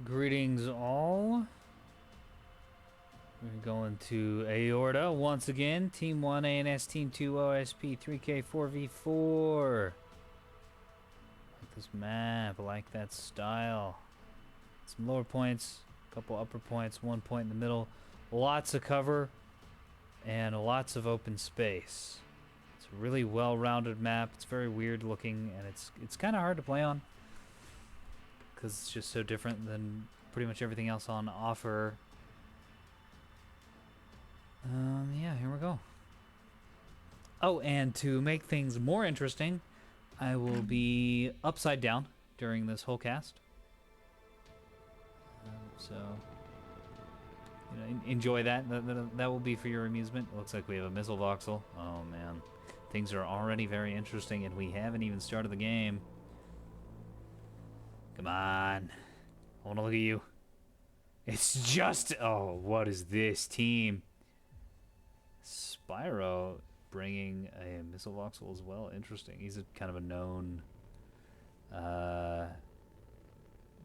Greetings all. We're going to Aorta once again. Team 1 ANS, Team 2 OSP, 3K, 4v4. Like this map, I like that style. Some lower points, a couple upper points, 1 point in the middle. Lots of cover and lots of open space. It's a really well-rounded map. It's very weird looking and it's kind of hard to play on, because it's just so different than pretty much everything else on offer. Yeah, here we go. Oh, and to make things more interesting, I will be upside down during this whole cast. So, you know, enjoy that. That will be for your amusement. It looks like we have a missile voxel. Oh man, things are already very interesting, and we haven't even started the game. Come on. I want to look at you. It's just... Oh, what is this team? Spyro bringing a missile voxel as well. Interesting. He's a kind of a known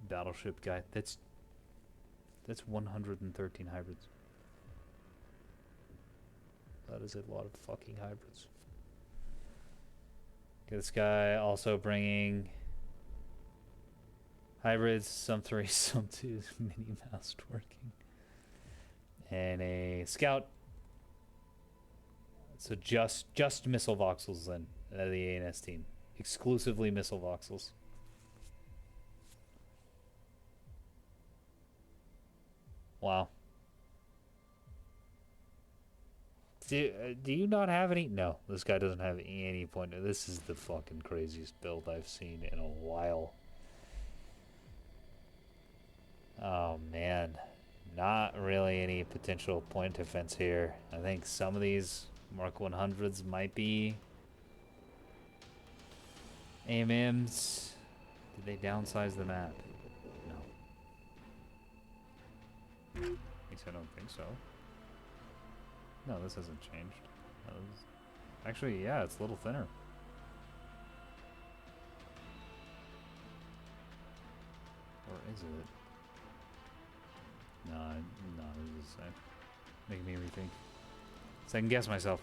battleship guy. That's 113 hybrids. That is a lot of fucking hybrids. Okay, this guy also bringing... hybrids, some 3, some 2, Minnie Mouse twerking. And a scout. So just missile voxels then, the ANS team. Exclusively missile voxels. Wow. Do you not have any? No, this guy doesn't have any point. This is the fucking craziest build I've seen in a while. Oh man, not really any potential point defense here. I think some of these Mark 100s might be AMMs. Did they downsize the map? No. At least I don't think so. No, this hasn't changed. Actually, yeah, it's a little thinner. Or is it? No, this is the same. Making me rethink. Second guess myself.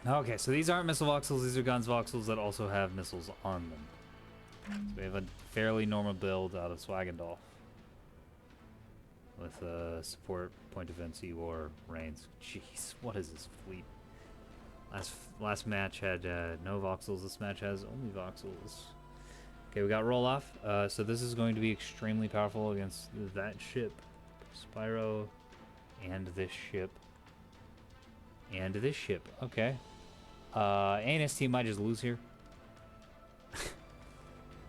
Okay, so these aren't missile voxels, these are guns voxels that also have missiles on them. So we have a fairly normal build out of Swagendorf. With support, point defense, Ewar, Reigns. Jeez, what is this fleet? Last match had no voxels, this match has only voxels. Okay, we got roll off. So this is going to be extremely powerful against that ship. Spyro and this ship. And this ship. Okay. ANS team might just lose here.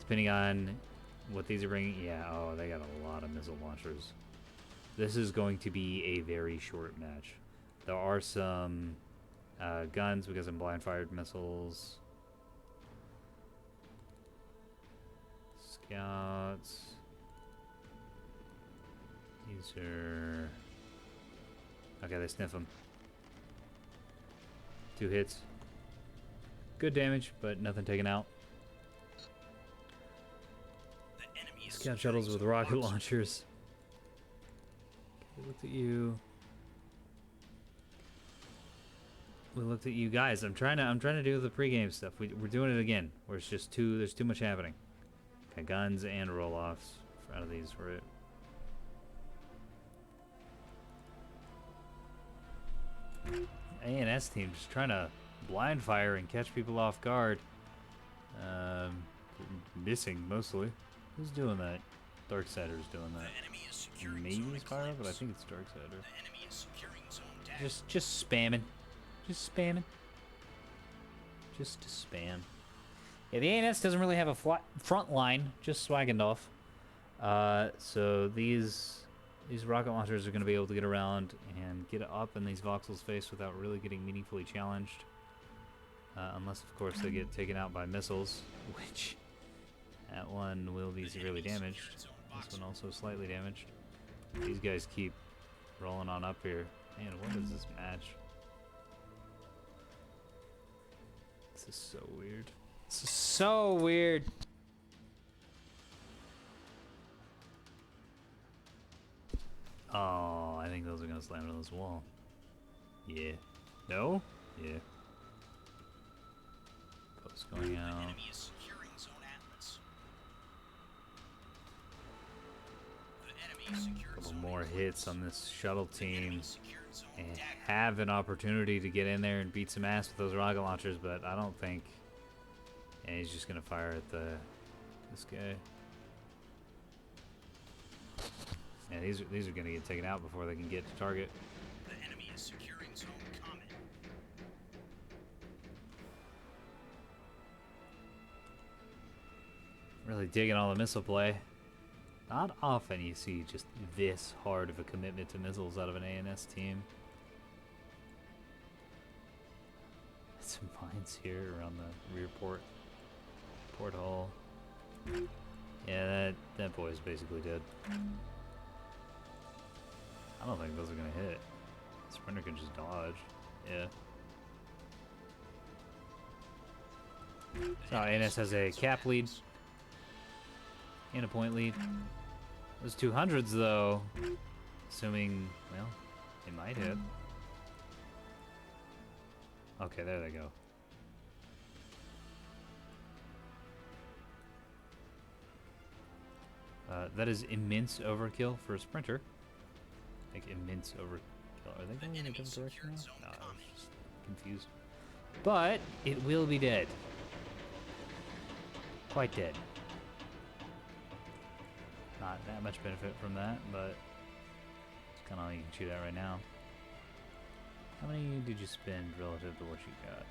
Depending on what these are bringing. Yeah, oh, they got a lot of missile launchers. This is going to be a very short match. There are some guns. We got some blind fired missiles. Scouts. These are... Okay, they sniff them. 2 hits. Good damage, but nothing taken out. Scout shuttles with rocket launchers. Okay, we looked at you. We looked at you guys. I'm trying to do the pregame stuff. We're doing it again, where it's just there's too much happening. Okay, guns and roll-offs out of these, right? ANS team just trying to blind fire and catch people off guard. Missing mostly. Who's doing that? Darksider's doing that. Maybe Spyro, but I think it's Darksider. Just spamming. Just spamming. Just to spam. Yeah, the ANS doesn't really have a front line, just Swagendorf. So these rocket launchers are going to be able to get around and get up in these voxels' face without really getting meaningfully challenged. Unless, of course, they get taken out by missiles, which that one will be severely damaged. This one also slightly damaged. These guys keep rolling on up here. Man, what is this match? This is so weird. This is so weird. Oh, I think those are gonna slam into this wall. Yeah. No? Yeah. Post going out. A couple more hits on this shuttle team. And have an opportunity to get in there and beat some ass with those rocket launchers, but I don't think. And he's just gonna fire at this guy. Yeah, these are gonna get taken out before they can get to target. The enemy is securing zone comment. Really digging all the missile play. Not often you see just this hard of a commitment to missiles out of an ANS team. Some mines here around the rear porthole. Yeah, that boy is basically dead. I don't think those are gonna hit. Sprinter can just dodge. Yeah. So ANS has a cap lead and a point lead. Those 200s though, assuming, well, they might hit. Okay, there they go. That is immense overkill for a sprinter. Like immense overkill. Are they going in a different direction now? No, I was just confused. But it will be dead. Quite dead. Not that much benefit from that, but it's kind of all you can shoot at right now. How many did you spend relative to what you got?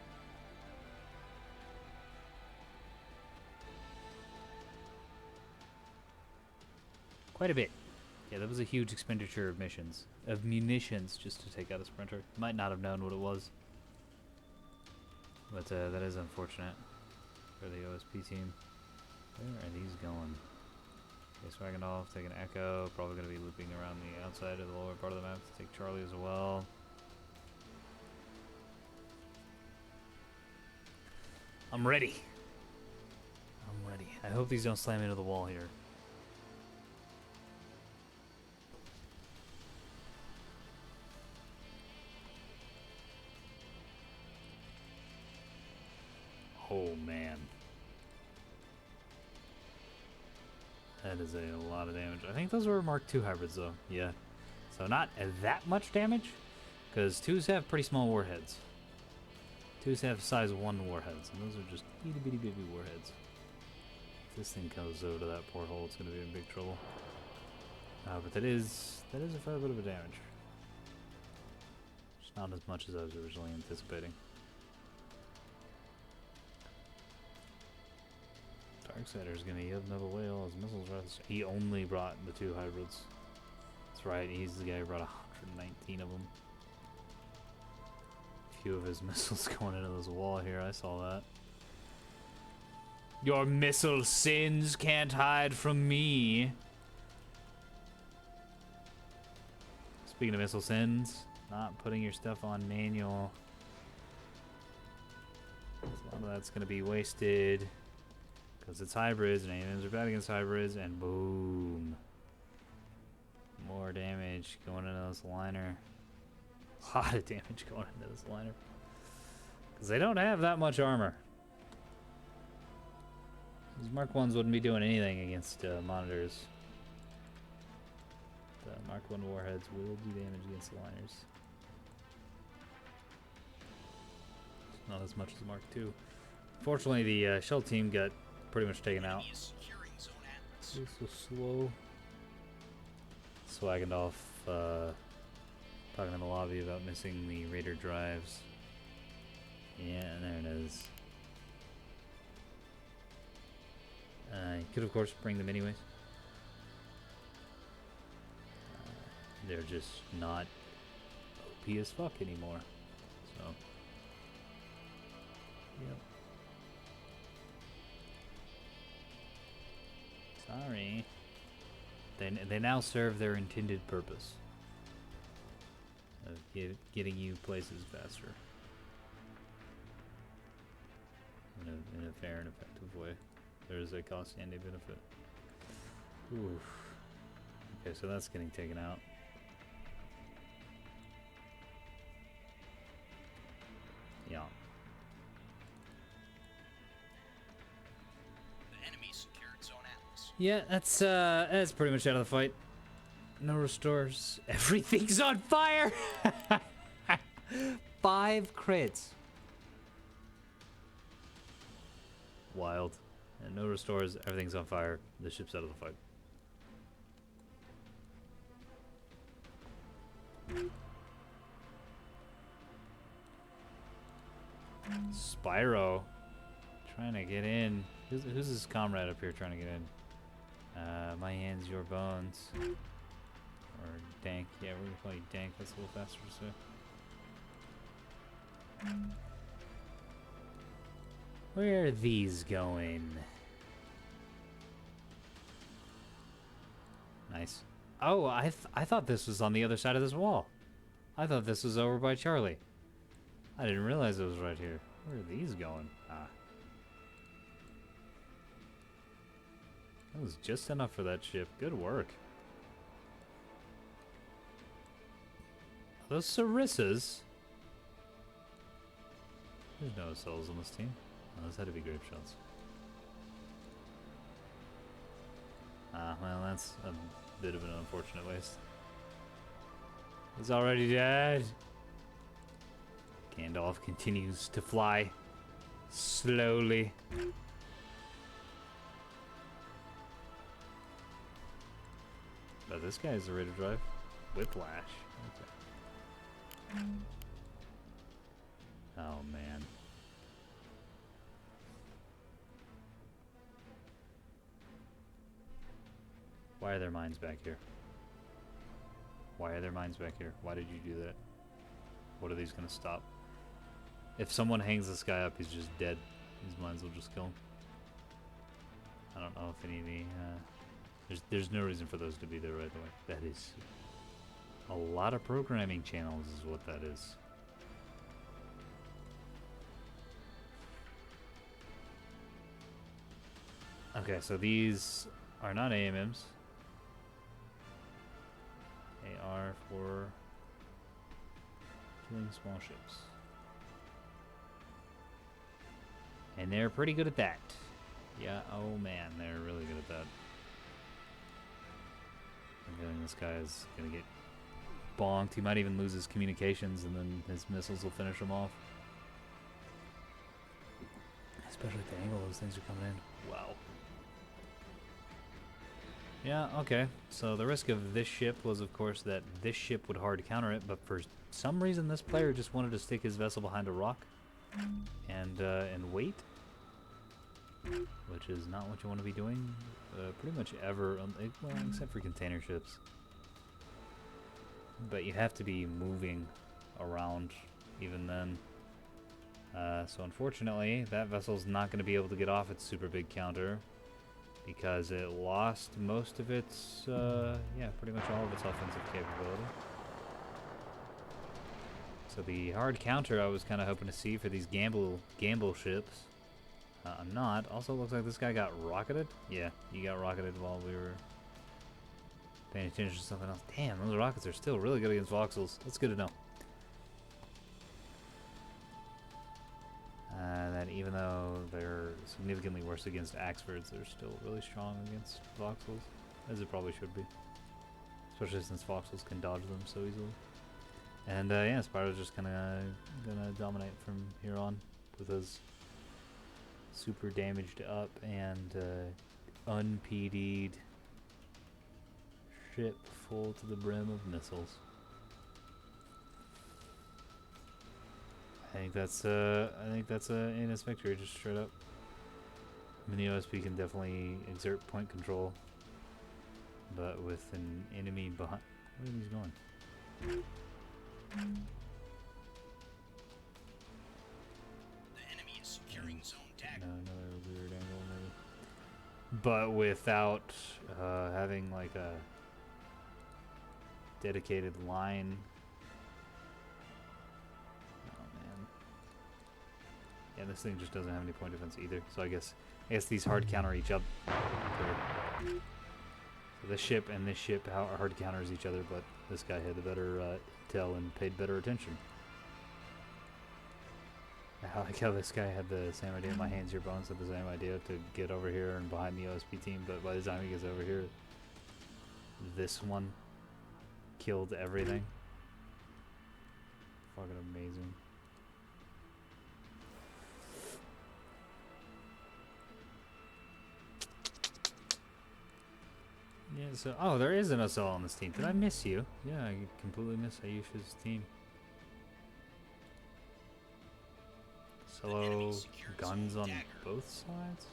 Quite a bit. Yeah, that was a huge expenditure of munitions just to take out a sprinter. Might not have known what it was. But that is unfortunate for the OSP team. Where are these going? Okay, swagging off, taking Echo. Probably going to be looping around the outside of the lower part of the map to take Charlie as well. I'm ready. I'm ready. I hope these don't slam into the wall here. Oh man. That is a lot of damage. I think those were Mark II hybrids though. Yeah. So not that much damage, because 2s have pretty small warheads. 2s have size 1 warheads, and those are just itty bitty baby warheads. If this thing goes over to that porthole, it's going to be in big trouble. But that is a fair bit of a damage. Just not as much as I was originally anticipating. Darksider's going to yub nub away all his missiles. He only brought the 2 hybrids. That's right, he's the guy who brought 119 of them. Few of his missiles going into this wall here, I saw that. Your missile sins can't hide from me. Speaking of missile sins, not putting your stuff on manual. A lot of that's going to be wasted. Because it's hybrids, and aliens are bad against hybrids, and boom. More damage going into this liner. A lot of damage going into this liner. Because they don't have that much armor. These Mark 1s wouldn't be doing anything against monitors. The Mark 1 warheads will do damage against the liners. Not as much as Mark 2. Fortunately, the shell team got pretty much taken out. So slow. Swagging off, talking in the lobby about missing the Raider drives. Yeah, and there it is. You could, of course, bring them anyways. They're just not OP as fuck anymore. So, yep. Sorry. They now serve their intended purpose of getting you places faster in a fair and effective way. There is a cost and a benefit. Oof. Okay, so that's getting taken out. Yeah. The enemy secured Zone Atlas. Yeah, that's pretty much out of the fight. No restores. Everything's on fire! 5 crits. Wild. And no restores. Everything's on fire. The ship's out of the fight. Spyro. Trying to get in. Who's his comrade up here trying to get in? My hands, your bones. Or Dank. Yeah, we're gonna call you Dank. That's a little faster to say. Where are these going? Nice. Oh, I thought this was on the other side of this wall. I thought this was over by Charlie. I didn't realize it was right here. Where are these going? Ah. That was just enough for that ship. Good work. Those Sarissas. There's no souls on this team. Oh, those had to be grape shots. Ah, well, that's a bit of an unfortunate waste. He's already dead. Gandalf continues to fly slowly. But this guy is ready to drive. Whiplash. Okay. Oh man. Why are there mines back here? Why are there mines back here? Why did you do that? What are these gonna stop? If someone hangs this guy up, he's just dead. These mines will just kill him. I don't know if any of the there's no reason for those to be there right away. That is a lot of programming channels is what that is. Okay, so these are not AMMs. They are for killing small ships. And they're pretty good at that. Yeah, oh man, they're really good at that. I'm feeling this guy is gonna get bonked. He might even lose his communications and then his missiles will finish him off. Especially at the angle those things are coming in. Wow. Yeah, okay. So the risk of this ship was, of course, that this ship would hard counter it, but for some reason this player just wanted to stick his vessel behind a rock and wait, which is not what you want to be doing pretty much ever, well, except for container ships. But you have to be moving around even then. So unfortunately, that vessel's not going to be able to get off its super big counter, because it lost most of its, yeah, pretty much all of its offensive capability. So the hard counter I was kind of hoping to see for these gamble ships, I'm not. Also, looks like this guy got rocketed. Yeah, he got rocketed while we were paying attention to something else. Damn, those rockets are still really good against voxels. That's good to know. That even though they're significantly worse against Axfords, they're still really strong against voxels, as it probably should be. Especially since voxels can dodge them so easily. And yeah, Spyro's just gonna dominate from here on with his super damaged up and unPD'd ship full to the brim of missiles. I think that's a ANS victory, just straight up. I mean, the OSP can definitely exert point control, but with an enemy behind, where are these going? The enemy is securing zone tag. No, another weird angle maybe. But without having like a dedicated line. Yeah, this thing just doesn't have any point defense either. So I guess these hard counter each other. So this ship and this ship hard counters each other, but this guy had the better intel and paid better attention. I like how this guy had the same idea. My hands, your bones had the same idea to get over here and behind the OSP team, but by the time he gets over here, this one killed everything. Fucking amazing. Yeah, so, oh, there is an SL on this team. Did I miss you? Yeah, I completely missed Ayusha's team. Solo guns on both sides?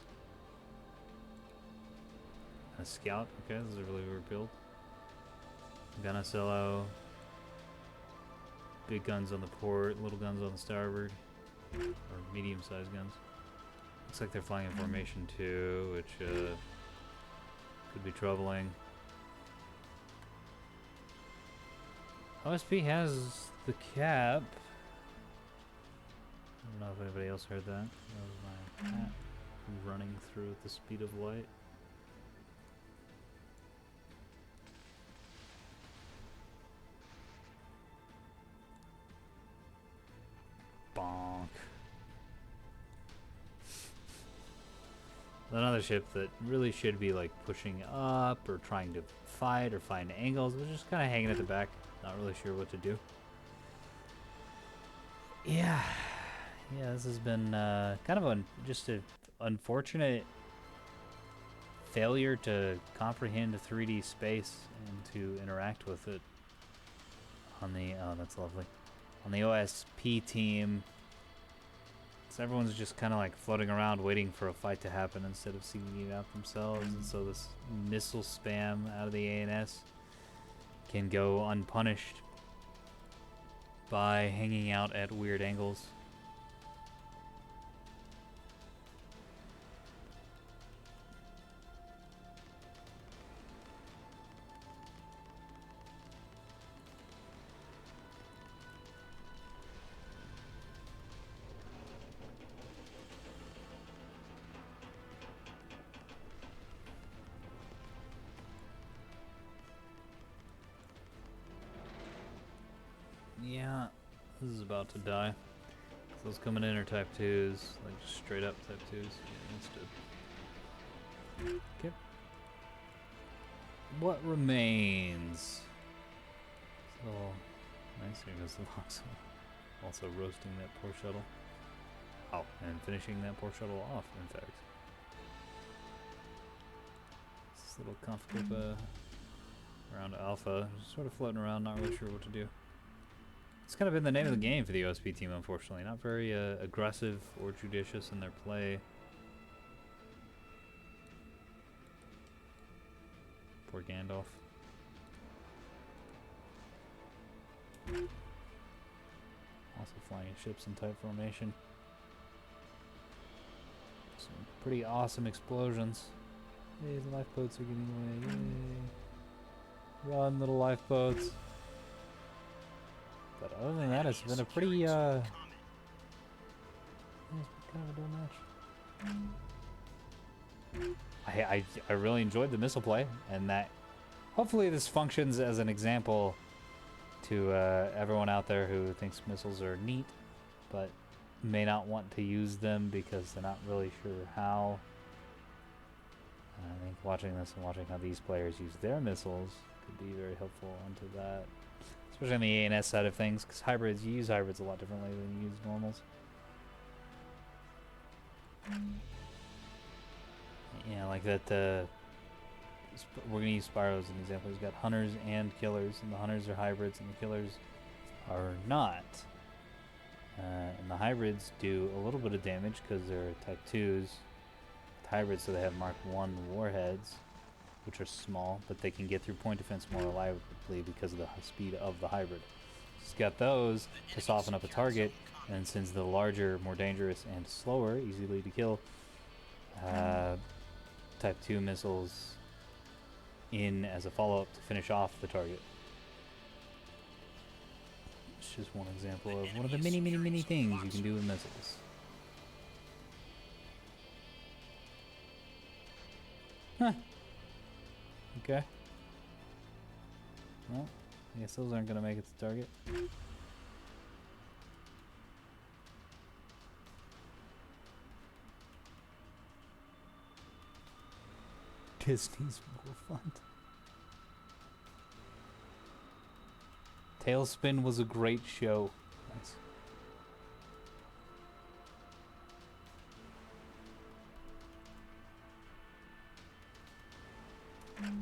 A scout? Okay, this is a really weird build. Gun solo. Big guns on the port, little guns on the starboard. Or medium-sized guns. Looks like they're flying in formation too, which could be troubling. OSP has the cap. I don't know if anybody else heard that. That was my cat running through at the speed of light. Bonk. Another ship that really should be like pushing up or trying to fight or find angles. It's just kind of hanging at the back. Not really sure what to do. Yeah. Yeah, this has been kind of just an unfortunate failure to comprehend a 3D space and to interact with it on the, oh, that's lovely. On the OSP team, so everyone's just kind of like floating around waiting for a fight to happen instead of seeking it out themselves. And so this missile spam out of the ANS can go unpunished by hanging out at weird angles. Yeah, this is about to die. Those coming in are type 2s, like just straight up type 2s. Yeah, okay. What remains? So nice, here goes the Voxel. Also roasting that poor shuttle. Oh, and finishing that poor shuttle off, in fact. This little comfortable around Alpha, just sort of floating around, not really sure what to do. It's kind of been the name of the game for the OSP team, unfortunately. Not very aggressive or judicious in their play. Poor Gandalf. Also flying ships in type formation. Some pretty awesome explosions. Hey, the lifeboats are getting away. Yay. Run, little lifeboats. But other than that, it's been a pretty, yeah, it's been kind of a dull match. I really enjoyed the missile play, and that, hopefully this functions as an example to everyone out there who thinks missiles are neat, but may not want to use them because they're not really sure how. I think watching this and watching how these players use their missiles could be very helpful onto that. Especially on the ANS side of things, because hybrids, you use hybrids a lot differently than you use normals. Yeah, like that, we're going to use Spyro as an example. He's got hunters and killers, and the hunters are hybrids, and the killers are not. And the hybrids do a little bit of damage because they're type 2s. With hybrids, so they have Mark 1 warheads, which are small, but they can get through point defense more reliably because of the speed of the hybrid. It's got those to soften up a target, and since the larger, more dangerous, and slower, easily to kill, type 2 missiles in as a follow-up to finish off the target. It's just one example of one of the many things you can do with missiles. Huh. Okay. Well, I guess those aren't going to make it to target. Disney's more fun. Tailspin was a great show. Nice.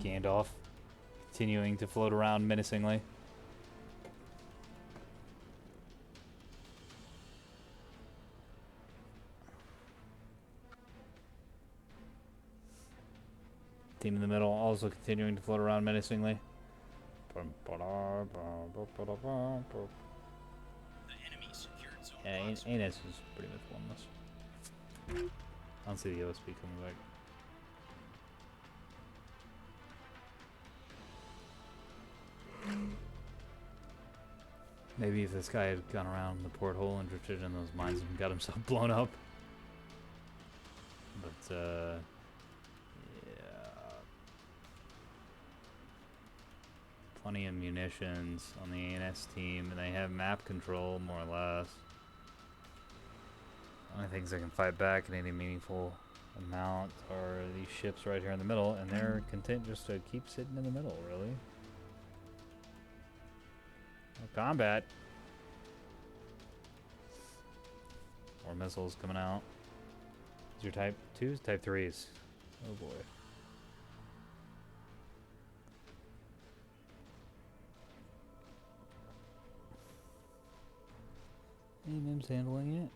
Gandalf continuing to float around menacingly. Team in the middle also continuing to float around menacingly. The enemy secured zone. Yeah, ANS is pretty much oneless. I don't see the OSP coming back. Maybe if this guy had gone around the porthole and drifted in those mines and got himself blown up. But, yeah. Plenty of munitions on the ANS team, and they have map control, more or less. Only things that can fight back in any meaningful amount are these ships right here in the middle, and they're content just to keep sitting in the middle, really. No combat. More missiles coming out. These are type 2s? Type 3s. Oh boy. Nubz handling it.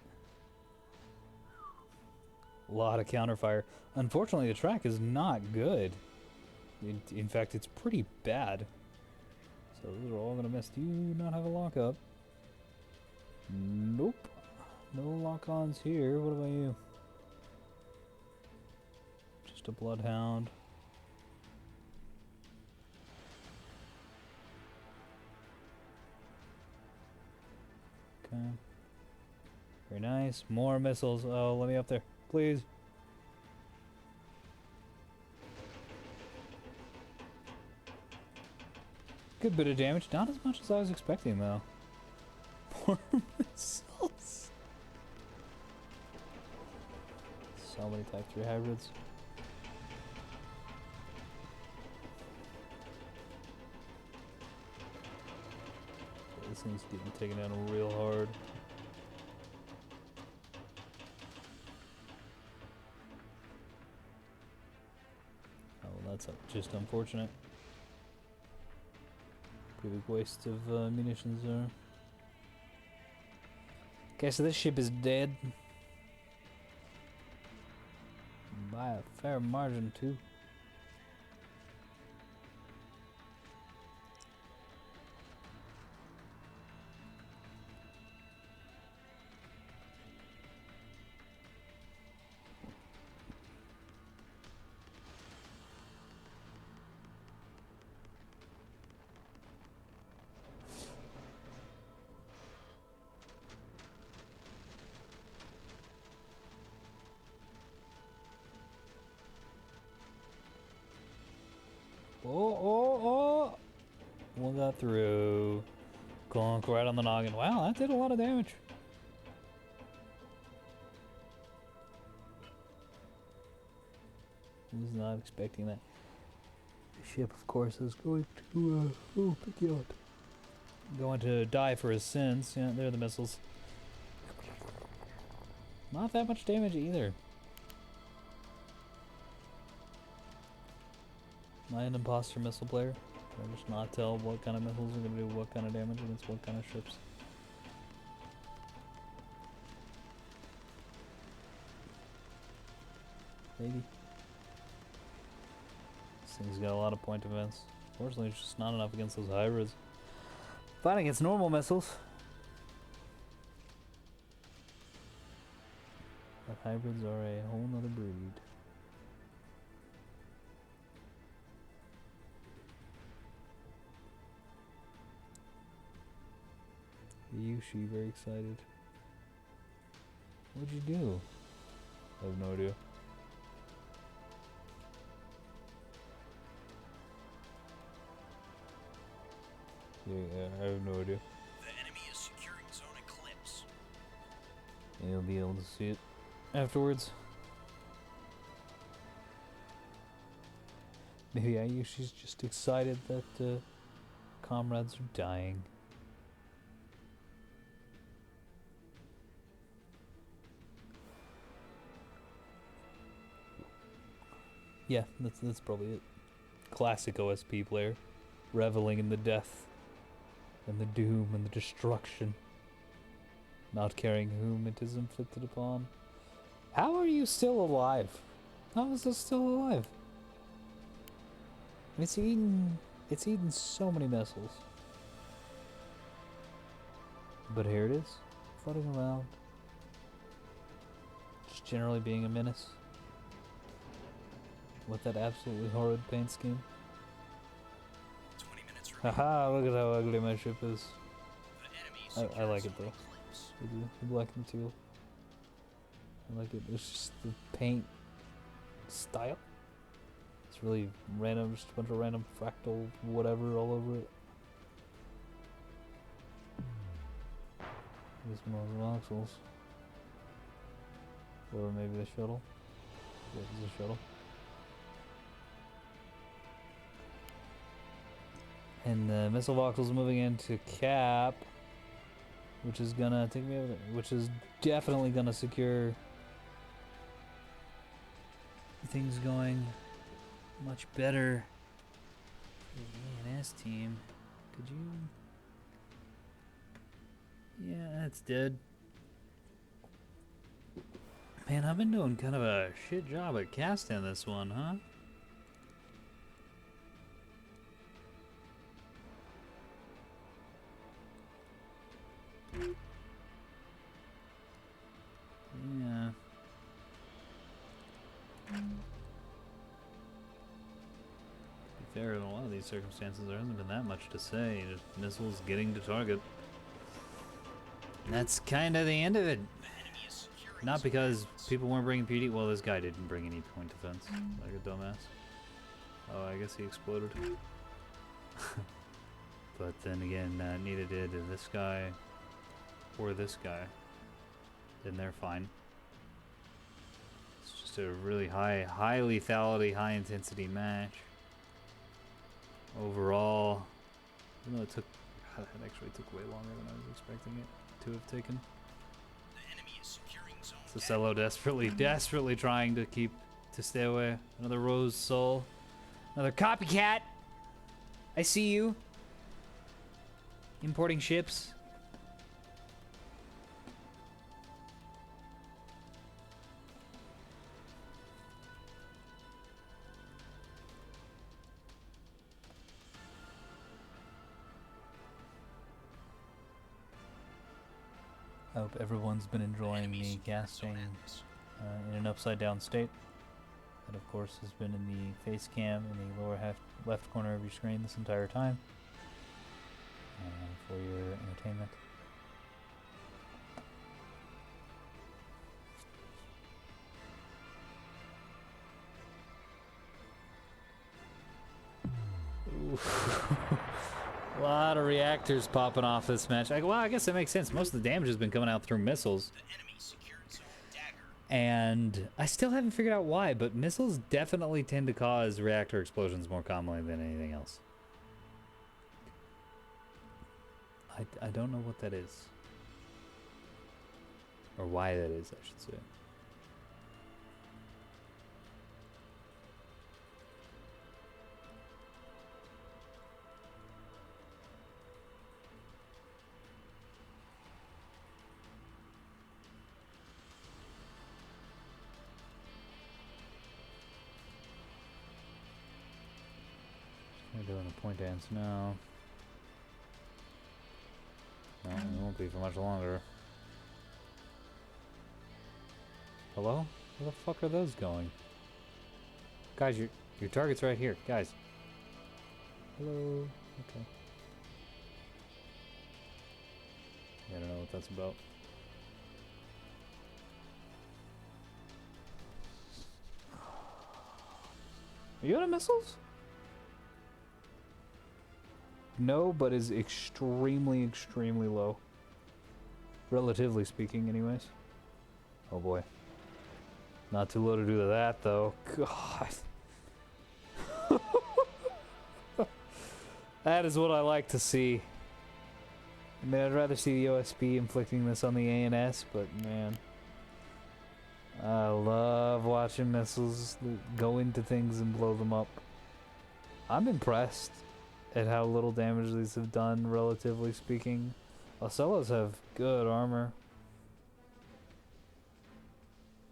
A lot of counterfire. Unfortunately, the track is not good. In fact, it's pretty bad. So those are all gonna miss. Do you not have a lockup? Nope. No lock-ons here. What about you? Just a bloodhound. Okay. Very nice. More missiles. Oh, let me up there, please. Good bit of damage. Not as much as I was expecting, though. More missiles. So many Type 3 hybrids. This thing's getting taken down real hard. Oh, well, that's just unfortunate. Pretty big waste of munitions there. Okay, so this ship is dead. By a fair margin, too. Oh! One got through. Clunk right on the noggin. Wow, that did a lot of damage. Was not expecting that. The ship, of course, is going to pick you up. Going to die for his sins. Yeah, there are the missiles. Not that much damage either. Am I an imposter missile player? Can I just not tell what kind of missiles are going to do what kind of damage against what kind of ships? Maybe. This thing's got a lot of point defense. Fortunately, it's just not enough against those hybrids. Fighting against normal missiles. But hybrids are a whole nother breed. Yushi, very excited. What'd you do? I have no idea. Yeah, I have no idea. The enemy is securing zone eclipse. And you'll be able to see it afterwards. Maybe Ayushi's just excited that comrades are dying. Yeah, that's probably it. Classic OSP player, reveling in the death, and the doom, and the destruction, not caring whom it is inflicted upon. How are you still alive? How is this still alive? It's eaten so many missiles. But here it is, floating around, just generally being a menace. With that absolutely horrid paint scheme. 20 minutes remaining. Haha, look at how ugly my ship is. The enemy I like it secures though. zone close. The black and teal. I like it. It's just the paint style. It's really random, just a bunch of random fractal whatever all over it. These more voxels. Or maybe the shuttle. What is the shuttle? And the missile voxels moving into cap, which is gonna take me over, which is definitely gonna secure things going much better for the ANS team. Could you? Yeah, that's dead. Man, I've been doing kind of a shit job at casting this one, huh? Yeah. To be fair, in a lot of these circumstances, there hasn't been that much to say. Just missiles getting to target. And that's kind of the end of it. The enemy is securing Not zone because close. people weren't bringing PD. Well, this guy didn't bring any point defense, like a dumbass. Oh, I guess he exploded. But then again, neither did this guy or this guy. And they're fine. It's just a really high lethality, high intensity match. Overall, even though it actually took way longer than I was expecting it to have taken. The enemy is securing zone So Cello desperately trying to stay away. Another Rose Soul. Another copycat! I see you. Importing ships. I hope everyone's been enjoying me casting in an upside down state. That of course has been in the face cam in the lower left corner of your screen this entire time for your entertainment. A lot of reactors popping off this match. Well, I guess that makes sense. Most of the damage has been coming out through missiles. The enemy secured zone dagger. And I still haven't figured out why, but missiles definitely tend to cause reactor explosions more commonly than anything else. I don't know what that is. Or why that is, I should say. We're doing a point dance now. No, it won't be for much longer. Hello? Where the fuck are those going? Guys, your target's right here. Guys. Hello? Okay. Yeah, I don't know what that's about. Are you out of missiles? No, but is extremely, extremely low. Relatively speaking, anyways. Oh boy. Not too low to do that, though. God. That is what I like to see. I mean, I'd rather see the OSP inflicting this on the ANS, but man. I love watching missiles go into things and blow them up. I'm impressed at how little damage these have done, relatively speaking. Ocellos have good armor.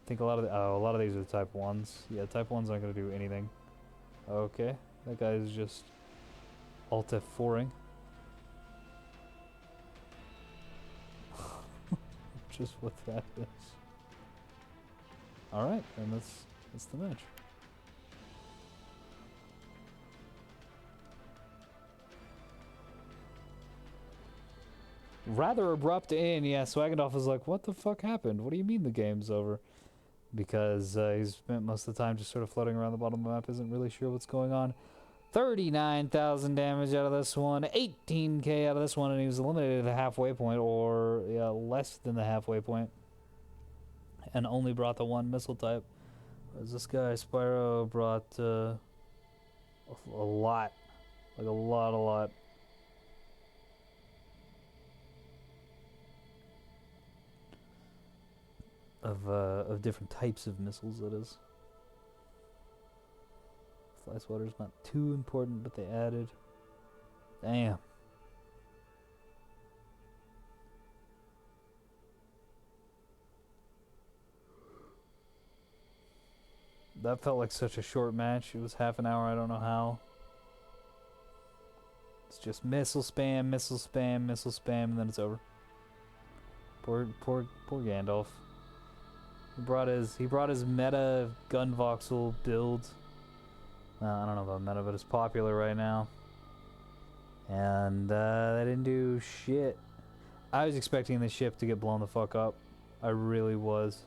I think a lot of these are type 1s. Yeah, type 1s aren't going to do anything. Okay, that guy is just Alt F4ing. Just what that is. Alright, and that's the match. Rather abrupt in, yeah, Swagendoff was like, what the fuck happened? What do you mean the game's over? Because he's spent most of the time just sort of floating around the bottom of the map, isn't really sure what's going on. 39,000 damage out of this one, 18k out of this one, and he was eliminated at the halfway point, or yeah, less than the halfway point, and only brought the one missile type. Whereas this guy, Spyro, brought a lot, like a lot. Of different types of missiles, that is. Fly swatter's not too important, but they added. Damn. That felt like such a short match. It was half an hour, I don't know how. It's just missile spam, and then it's over. Poor Gandalf. He brought his meta gun voxel build. I don't know about meta, but it's popular right now. And they didn't do shit. I was expecting the ship to get blown the fuck up. I really was.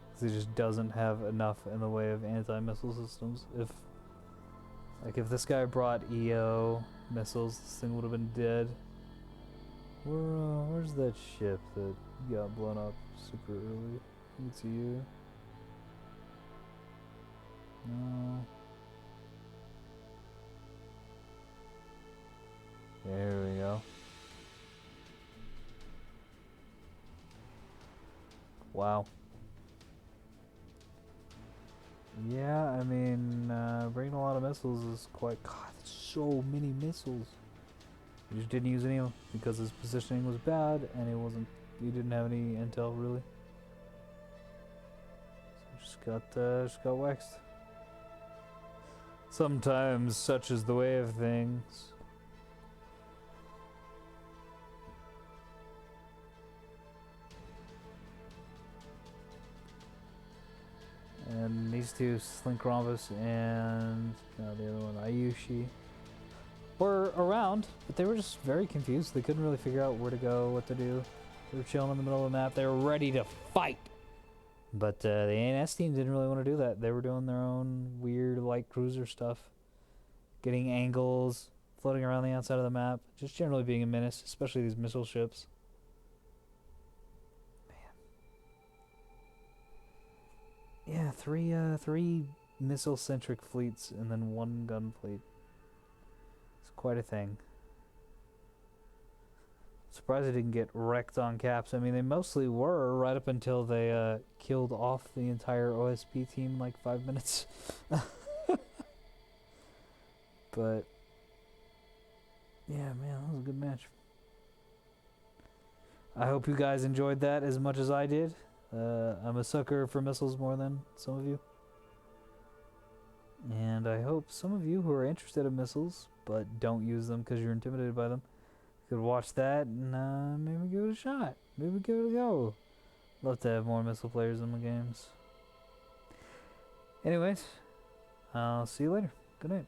Because it just doesn't have enough in the way of anti-missile systems. If this guy brought EO missiles, this thing would have been dead. Where's that ship that got blown up super early? It's you. No. There we go. Wow. Yeah, I mean, bringing a lot of missiles is quite... God, that's so many missiles. He just didn't use any of them because his positioning was bad and he didn't have any intel really. So just got waxed. Sometimes such is the way of things. And these two, Slink Rhombus and the other one, Ayushi, were around, but they were just very confused. They couldn't really figure out where to go, what to do. They were chilling in the middle of the map. They were ready to fight. But the ANS team didn't really want to do that. They were doing their own weird light cruiser stuff. Getting angles, floating around the outside of the map. Just generally being a menace, especially these missile ships. Yeah, three missile-centric fleets and then one gun fleet. It's quite a thing. Surprised they didn't get wrecked on caps. I mean, they mostly were right up until they killed off the entire OSP team in like 5 minutes. But yeah, man, that was a good match. I hope you guys enjoyed that as much as I did. I'm a sucker for missiles more than some of you. And I hope some of you who are interested in missiles, but don't use them because you're intimidated by them, could watch that and maybe give it a shot. Maybe give it a go. Love to have more missile players in my games. Anyways, I'll see you later. Good night.